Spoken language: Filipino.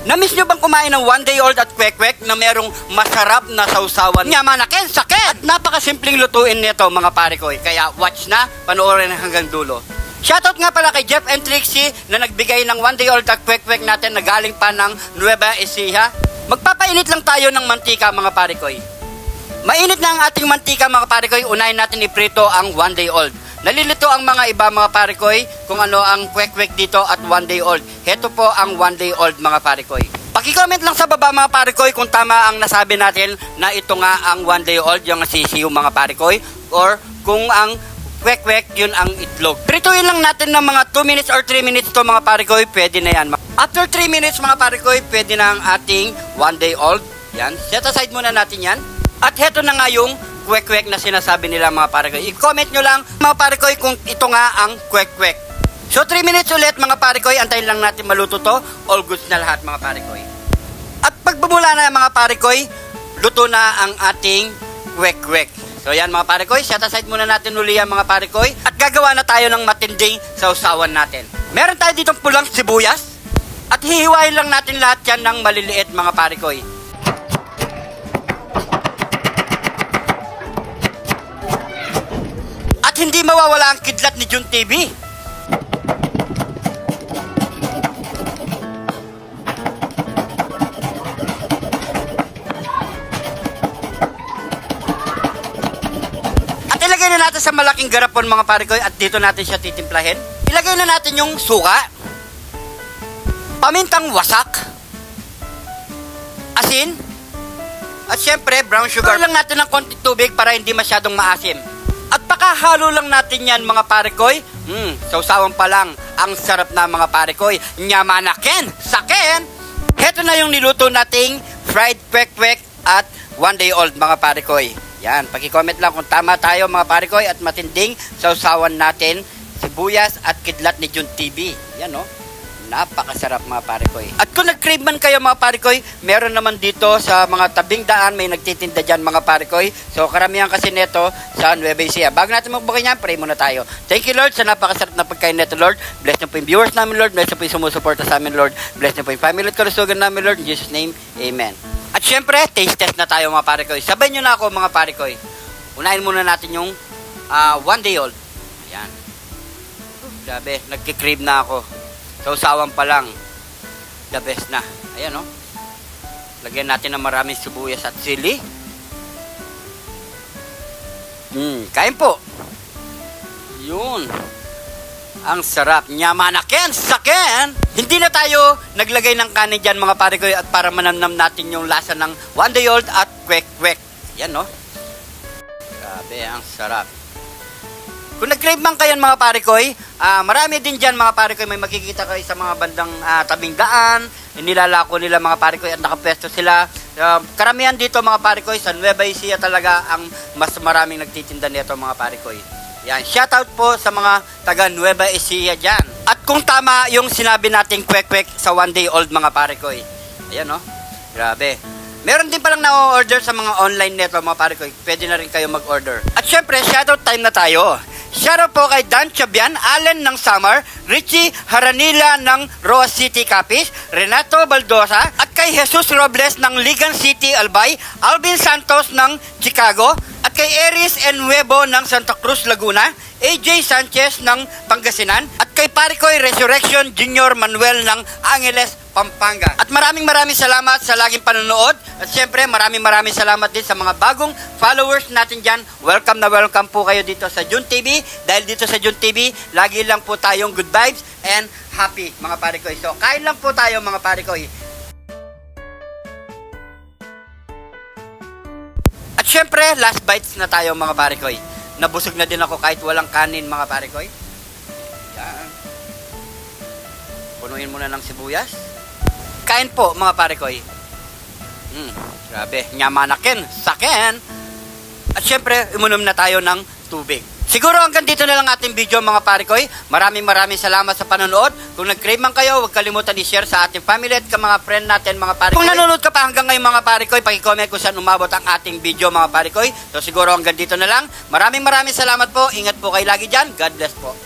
Namiss nyo bang kumain ng one day old at kwek-kwek na merong masarap na sausawan? Nyamanakin, sakit! At napakasimpleng lutuin nito mga pare ko. Kaya watch na, panoorin hanggang dulo. Shoutout nga pala kay Jeff and Trixie na nagbigay ng one day old at kwek-kwek natin na galing pa ng Nueva Ecija. Magpapainit lang tayo ng mantika mga pare ko. Mainit na ang ating mantika mga pare ko. Unahin natin iprito ang one day old. Nalilito ang mga iba mga pare ko kung ano ang kwek-kwek dito at one day old. Heto po ang one day old mga pare ko. Paki-comment lang sa baba mga pare ko kung tama ang nasabi natin na ito nga ang one day old, yung sisiyo mga pare ko, or kung ang kwek-kwek yun ang itlog. Prituin lang natin ng mga 2 minutes or 3 minutes to mga pare ko, pwede na yan. After 3 minutes mga pare ko, pwede na ang ating one day old. Yan, set aside muna natin yan. At heto na nga yung kwek-kwek na sinasabi nila mga pare ko. I-comment nyo lang mga pare ko kung ito nga ang kwek-kwek. So 3 minutes ulit mga pare ko, antayin lang natin maluto to. All goods na lahat mga pare ko. At pagbumula na mga pare ko, luto na ang ating kwek-kwek. So yan mga pare ko, set aside muna natin uli yan mga pare ko. At gagawa na tayo ng matinding sausawan natin. Meron tayo ditong pulang sibuyas. At hihiwain lang natin lahat yan ng maliliit mga pare ko. At hindi mawawala ang kidlat ni Jun TV. At ilagay na natin sa malaking garapon mga pare ko at dito natin siya titimplahin. Ilagay na natin yung suka, pamintang wasak, asin, at syempre brown sugar. Lang natin ng konti tubig para hindi masyadong maasim. At pakahalo lang natin yan mga parekoy. Sausawan pa lang. Ang sarap na mga parekoy. Nyamanakin, sakin. Heto na yung niluto nating fried kwek-kwek at one day old mga parekoy. Yan, paki-comment lang kung tama tayo mga parekoy at matinding sausawan natin sibuyas at kidlat ni Jun TV. Yan o. Napakasarap mga parekoy. At kung nag-crave man kayo mga parekoy, meron naman dito sa mga tabing daan may nagtitinda dyan mga parekoy. So karamihan kasi neto sa Nueva Ecija. Bago natin magbukin yan, pray muna tayo. Thank you Lord sa napakasarap na pagkain neto Lord. Bless niyo po yung viewers namin Lord. Bless niyo po yung sumusuporta sa amin Lord. Bless niyo po yung family at kalusugan namin Lord. In Jesus name, Amen. At syempre, taste test na tayo mga parekoy. Sabay nyo na ako mga parekoy. Unahin muna natin yung one day old. Ayan. Grabe, nagkikrave na ako. Sausawan pa lang, the best na. Ayan o. Lagyan natin ng maraming sibuyas at sili. Kain po. Yun. Ang sarap. Nyamanakin, sakin. Hindi na tayo naglagay ng kanin dyan mga pare ko at para manamnam natin yung lasa ng one day old at kwek-kwek. Yan o. Grabe, ang sarap. Kung nag-crave man kayo mga pare ko, marami din dyan mga pare ko, may makikita kayo sa mga bandang tabing daan, nilalako nila mga pare ko at nakapwesto sila. Karamihan dito mga pare ko, sa Nueva Ecija talaga ang mas maraming nagtitinda nito mga pare ko. Yan, shoutout po sa mga taga Nueva Ecija dyan. At kung tama yung sinabi nating kwek-kwek sa one day old mga pare ko. Ayan o, grabe. Meron din palang na-order sa mga online neto mga pare ko. Pwede na rin kayo mag-order. At syempre, shoutout time na tayo. Shoutout po kay Dan Chabian, Allen ng Samar, Richie Haranila ng Roa City, Capiz, Renato Baldosa, at kay Jesus Robles ng Ligan City, Albay, Alvin Santos ng Chicago, at kay Eris Nuevo ng Santa Cruz, Laguna, AJ Sanchez ng Pangasinan, at kay Parikoy Resurrection Junior Manuel ng Angeles, Pampanga. At maraming salamat sa laging panonood. At syempre maraming salamat din sa mga bagong followers natin dyan. Welcome na welcome po kayo dito sa Jun TV. Dahil dito sa Jun TV, lagi lang po tayong good vibes and happy mga parikoy. So kain lang po tayo mga parikoy. At syempre last bites na tayo mga parikoy. Nabusog na din ako kahit walang kanin mga parikoy. Yan. Punuin muna ng sibuyas. Kain po mga parekoy. Grabe, nyamanakin, sakin. At syempre, umunom na tayo ng tubig. Siguro hanggang dito na lang ating video mga parekoy. Maraming salamat sa panonood. Kung nag-crave man kayo, huwag kalimutan i-share sa ating family at mga friend natin mga parekoy. Kung nanonood ka pa hanggang ngayon mga parekoy, paki-comment kung saan umabot ang ating video mga parekoy. So siguro hanggang dito na lang. Maraming salamat po. Ingat po kayo lagi dyan. God bless po.